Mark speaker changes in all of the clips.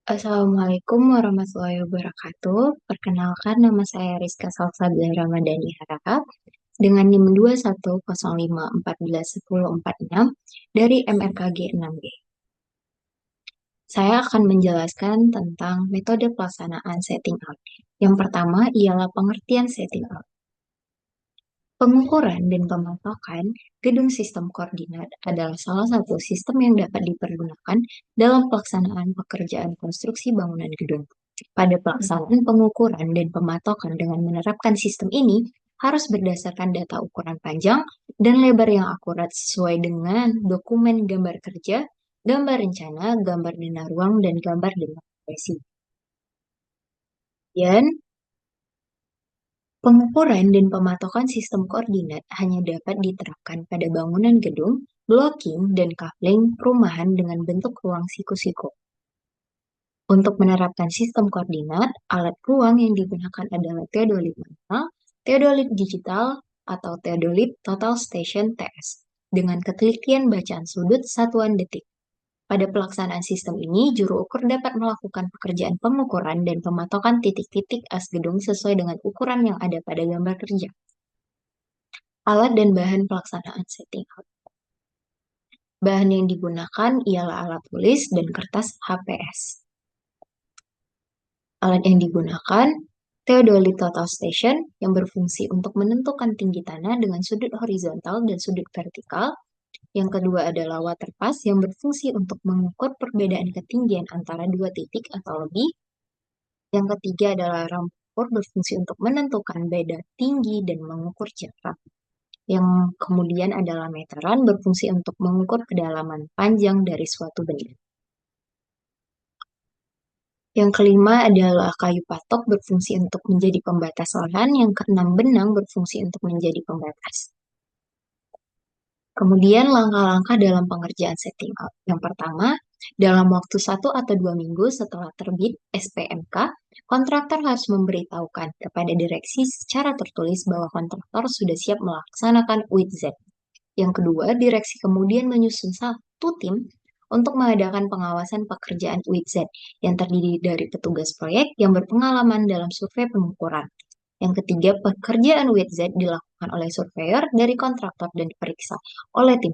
Speaker 1: Assalamualaikum warahmatullahi wabarakatuh. Perkenalkan, nama saya Rizka Salsabila Ramadhani Harahap dengan NIM 2105141046 dari MRKG 6G. Saya akan menjelaskan tentang metode pelaksanaan setting out. Yang pertama ialah pengertian setting out. Pengukuran dan pematokan gedung sistem koordinat adalah salah satu sistem yang dapat dipergunakan dalam pelaksanaan pekerjaan konstruksi bangunan gedung. Pada pelaksanaan pengukuran dan pematokan dengan menerapkan sistem ini harus berdasarkan data ukuran panjang dan lebar yang akurat sesuai dengan dokumen gambar kerja, gambar rencana, gambar dana ruang, dan gambar dana operasi. Dan pengukuran dan pematokan sistem koordinat hanya dapat diterapkan pada bangunan gedung, blocking, dan coupling perumahan dengan bentuk ruang siku-siku. Untuk menerapkan sistem koordinat, alat ruang yang digunakan adalah teodolit manual, teodolit digital, atau teodolit total station TS, dengan ketelitian bacaan sudut satuan detik. Pada pelaksanaan sistem ini, juru ukur dapat melakukan pekerjaan pengukuran dan pematokan titik-titik as gedung sesuai dengan ukuran yang ada pada gambar kerja. Alat dan bahan pelaksanaan setting out. Bahan yang digunakan ialah alat tulis dan kertas HPS. Alat yang digunakan theodolite total station yang berfungsi untuk menentukan tinggi tanah dengan sudut horizontal dan sudut vertikal. Yang kedua adalah water pass yang berfungsi untuk mengukur perbedaan ketinggian antara dua titik atau lebih. Yang ketiga adalah ramp ukur berfungsi untuk menentukan beda tinggi dan mengukur jarak. Yang kemudian adalah meteran berfungsi untuk mengukur kedalaman panjang dari suatu benda. Yang kelima adalah kayu patok berfungsi untuk menjadi pembatas lahan. Yang keenam benang berfungsi untuk menjadi pembatas. Kemudian langkah-langkah dalam pengerjaan setting out. Yang pertama, dalam waktu 1 atau 2 minggu setelah terbit SPMK, kontraktor harus memberitahukan kepada direksi secara tertulis bahwa kontraktor sudah siap melaksanakan WITZ. Yang kedua, direksi kemudian menyusun satu tim untuk mengadakan pengawasan pekerjaan WITZ yang terdiri dari petugas proyek yang berpengalaman dalam survei pengukuran. Yang ketiga, pekerjaan WITZ dilakukan oleh surveyor dari kontraktor dan diperiksa oleh tim.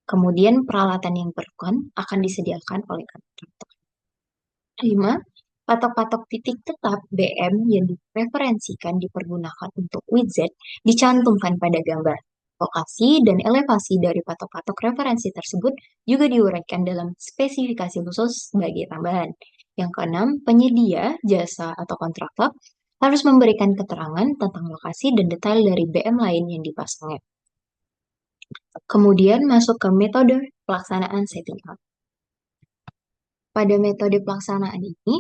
Speaker 1: Kemudian peralatan yang diperlukan akan disediakan oleh kontraktor. 5. Patok-patok titik tetap BM yang direferensikan dipergunakan untuk WITZ dicantumkan pada gambar. Lokasi dan elevasi dari patok-patok referensi tersebut juga diuraikan dalam spesifikasi khusus sebagai tambahan. Yang keenam, penyedia jasa atau kontraktor harus memberikan keterangan tentang lokasi dan detail dari BM lain yang dipasangnya. Kemudian masuk ke metode pelaksanaan setting out. Pada metode pelaksanaan ini,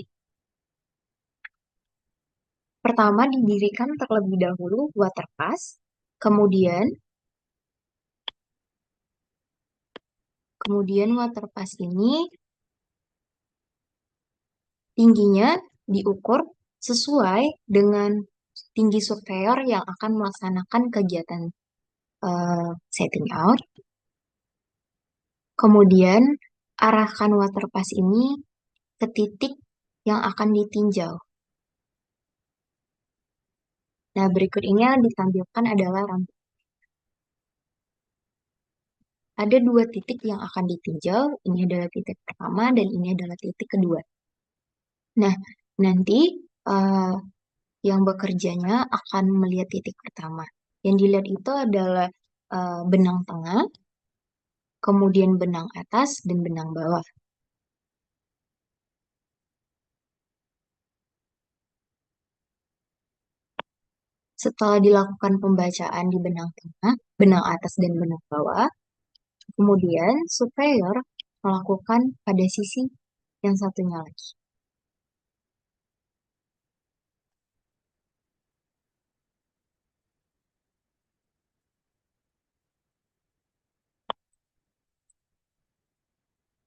Speaker 1: pertama didirikan terlebih dahulu water pass, kemudian water pass ini tingginya diukur sesuai dengan tinggi surveyor yang akan melaksanakan kegiatan setting out. Kemudian arahkan water pass ini ke titik yang akan ditinjau. Nah, berikut ini yang ditampilkan adalah rambu. Ada dua titik yang akan ditinjau, ini adalah titik pertama dan ini adalah titik kedua. Nah, nanti eh, yang bekerjanya akan melihat titik pertama. Yang dilihat itu adalah benang tengah, kemudian benang atas, dan benang bawah. Setelah dilakukan pembacaan di benang tengah, benang atas, dan benang bawah, kemudian surveyor melakukan pada sisi yang satunya lagi.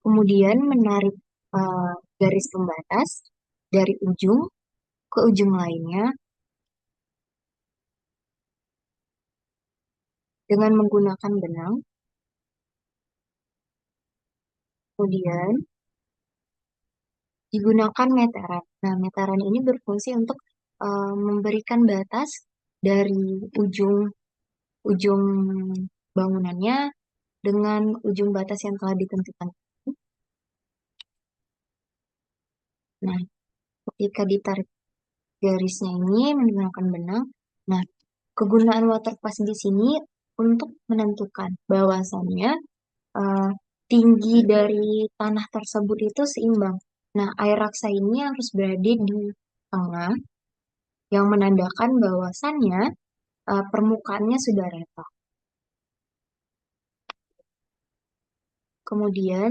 Speaker 1: Kemudian menarik garis pembatas dari ujung ke ujung lainnya dengan menggunakan benang. Kemudian digunakan meteran. Nah, meteran ini berfungsi untuk memberikan batas dari ujung ujung bangunannya dengan ujung batas yang telah ditentukan. Nah, ketika ditarik garisnya ini menggunakan benang, nah, kegunaan water pass di sini untuk menentukan bahwasannya eh, tinggi dari tanah tersebut itu seimbang. Nah, air raksa ini harus berada di tengah yang menandakan bahwasannya permukaannya sudah rata. Kemudian,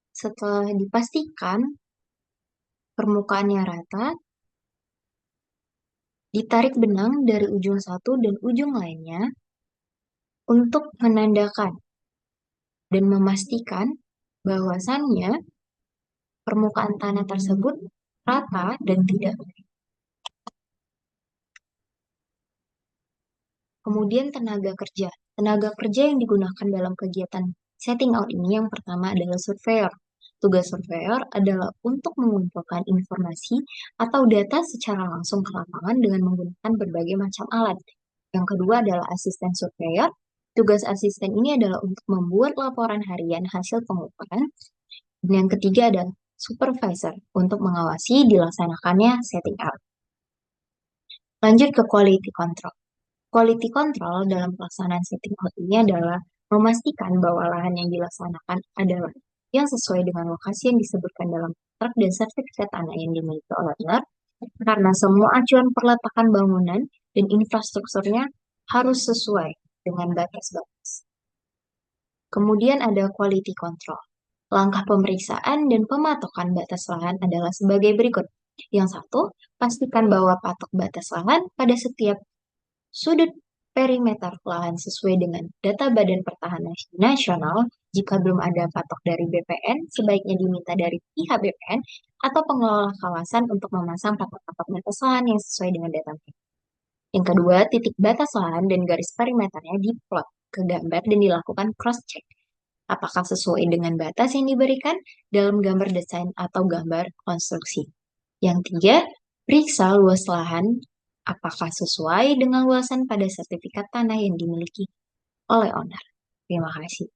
Speaker 1: setelah dipastikan permukaannya rata, ditarik benang dari ujung satu dan ujung lainnya untuk menandakan dan memastikan bahwasannya permukaan tanah tersebut rata dan tidak. Kemudian tenaga kerja. Tenaga kerja yang digunakan dalam kegiatan setting out ini yang pertama adalah surveyor. Tugas surveyor adalah untuk mengumpulkan informasi atau data secara langsung ke lapangan dengan menggunakan berbagai macam alat. Yang kedua adalah asisten surveyor. Tugas asisten ini adalah untuk membuat laporan harian hasil pengukuran. Dan yang ketiga adalah supervisor untuk mengawasi dilaksanakannya setting out. Lanjut ke quality control. Quality control dalam pelaksanaan setting out ini adalah memastikan bahwa lahan yang dilaksanakan adalah yang sesuai dengan lokasi yang disebutkan dalam kontrak dan sertifikat tanah yang dimiliki oleh owner, karena semua acuan perletakan bangunan dan infrastrukturnya harus sesuai dengan batas-batas. Kemudian ada quality control. Langkah pemeriksaan dan pematokan batas lahan adalah sebagai berikut. Yang satu, pastikan bahwa patok batas lahan pada setiap sudut perimeter lahan sesuai dengan data Badan Pertanahan Nasional. Jika belum ada patok dari BPN, sebaiknya diminta dari pihak BPN atau pengelola kawasan untuk memasang patok-patok batas lahan yang sesuai dengan data mereka. Yang kedua, titik batas lahan dan garis perimeternya diplot ke gambar dan dilakukan cross-check. Apakah sesuai dengan batas yang diberikan dalam gambar desain atau gambar konstruksi. Yang tiga, periksa luas lahan apakah sesuai dengan luasan pada sertifikat tanah yang dimiliki oleh owner. Terima kasih.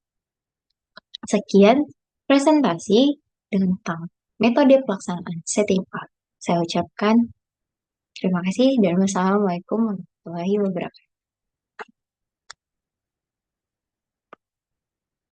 Speaker 1: Sekian presentasi tentang metode pelaksanaan setting out. Saya ucapkan terima kasih dan wassalamualaikum warahmatullahi wabarakatuh.